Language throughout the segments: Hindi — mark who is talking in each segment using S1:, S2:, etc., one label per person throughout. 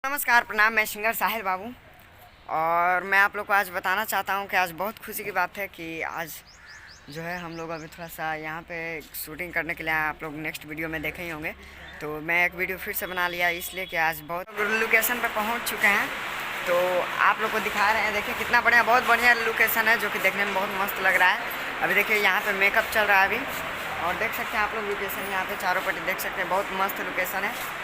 S1: नमस्कार, प्रणाम। मैं सिंगर साहिल बाबू और मैं आप लोग को आज बताना चाहता हूं कि आज बहुत खुशी की बात है कि आज जो है हम लोग अभी थोड़ा सा यहाँ पे शूटिंग करने के लिए आप लोग नेक्स्ट वीडियो में देखे ही होंगे। तो मैं एक वीडियो फिर से बना लिया इसलिए कि आज बहुत लोकेशन पे पहुँच चुके हैं। तो आप लोग को दिखा रहे हैं, देखिए कितना बढ़िया, बहुत बढ़िया लोकेशन है जो कि देखने में बहुत मस्त लग रहा है। अभी देखिए यहाँ पर मेकअप चल रहा है अभी, और देख सकते हैं आप लोग लोकेशन यहाँ पर चारों पट्टी देख सकते हैं, बहुत मस्त लोकेशन है।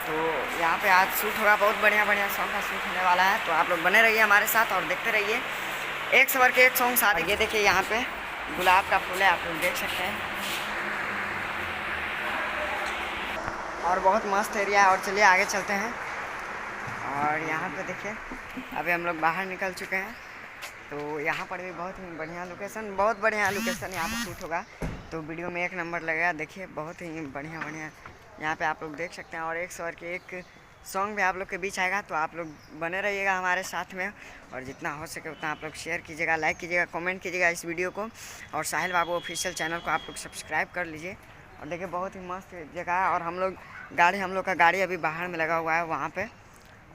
S1: तो यहाँ पे आज शूट होगा, बहुत बढ़िया बढ़िया सॉन्ग का शूट होने वाला है। तो आप लोग बने रहिए हमारे साथ और देखते रहिए एक से बढ़ के एक सॉन्ग साथ। ये देखिए यहाँ पे गुलाब का फूल है, आप लोग देख सकते हैं, और बहुत मस्त एरिया है। और चलिए आगे चलते हैं। और यहाँ पे देखिए अभी हम लोग बाहर निकल चुके हैं। तो यहाँ पर भी बहुत ही बढ़िया लोकेशन, बहुत बढ़िया लोकेशन यहाँ पर शूट होगा। तो वीडियो में एक नंबर लगेगा। देखिए बहुत ही बढ़िया बढ़िया यहाँ पे आप लोग देख सकते हैं, और एक स्वर के एक सॉन्ग भी आप लोग के बीच आएगा। तो आप लोग बने रहिएगा हमारे साथ में, और जितना हो सके उतना आप लोग शेयर कीजिएगा, लाइक कीजिएगा, कमेंट कीजिएगा इस वीडियो को, और साहिल बाबू ऑफिशियल चैनल को आप लोग सब्सक्राइब कर लीजिए। और देखिए बहुत ही मस्त जगह है। और हम लोग का गाड़ी अभी बाहर में लगा हुआ है, वहाँ पर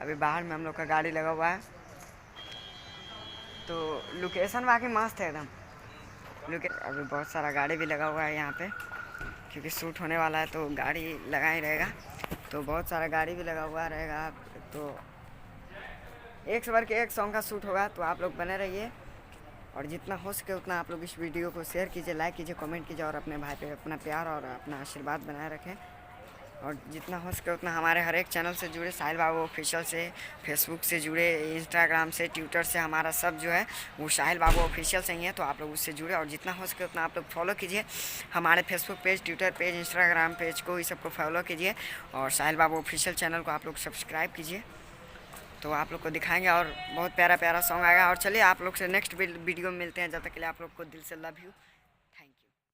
S1: अभी बाहर में हम लोग का गाड़ी लगा हुआ है। तो लोकेशन बाकी मस्त है एकदम। अभी बहुत सारा गाड़ी भी लगा हुआ है यहाँ पे, क्योंकि शूट होने वाला है तो गाड़ी लगा ही रहेगा। तो बहुत सारा गाड़ी भी लगा हुआ रहेगा। तो एक से बढ़ के एक सॉन्ग का शूट होगा। तो आप लोग बने रहिए, और जितना हो सके उतना आप लोग इस वीडियो को शेयर कीजिए, लाइक कीजिए, कमेंट कीजिए, और अपने भाई पे अपना प्यार और अपना आशीर्वाद बनाए रखें। और जितना हो सके उतना हमारे हर एक चैनल से जुड़े, साहिल बाबू ऑफिशियल से, फेसबुक से जुड़े, इंस्टाग्राम से, ट्विटर से, हमारा सब जो है वो साहिल बाबू ऑफिशियल से ही है। तो आप लोग उससे जुड़े, और जितना हो सके उतना आप लोग फॉलो कीजिए हमारे Facebook page, Twitter page, Instagram page को, इस सबको फॉलो कीजिए, और साहिल बाबू ऑफिशियल चैनल को आप लोग सब्सक्राइब कीजिए। तो आप लोग को दिखाएंगे और बहुत प्यारा प्यारा सॉन्ग आएगा। और चलिए आप लोग से नेक्स्ट वीडियो में मिलते हैं। जब तक के लिए आप लोग को दिल से लव यू।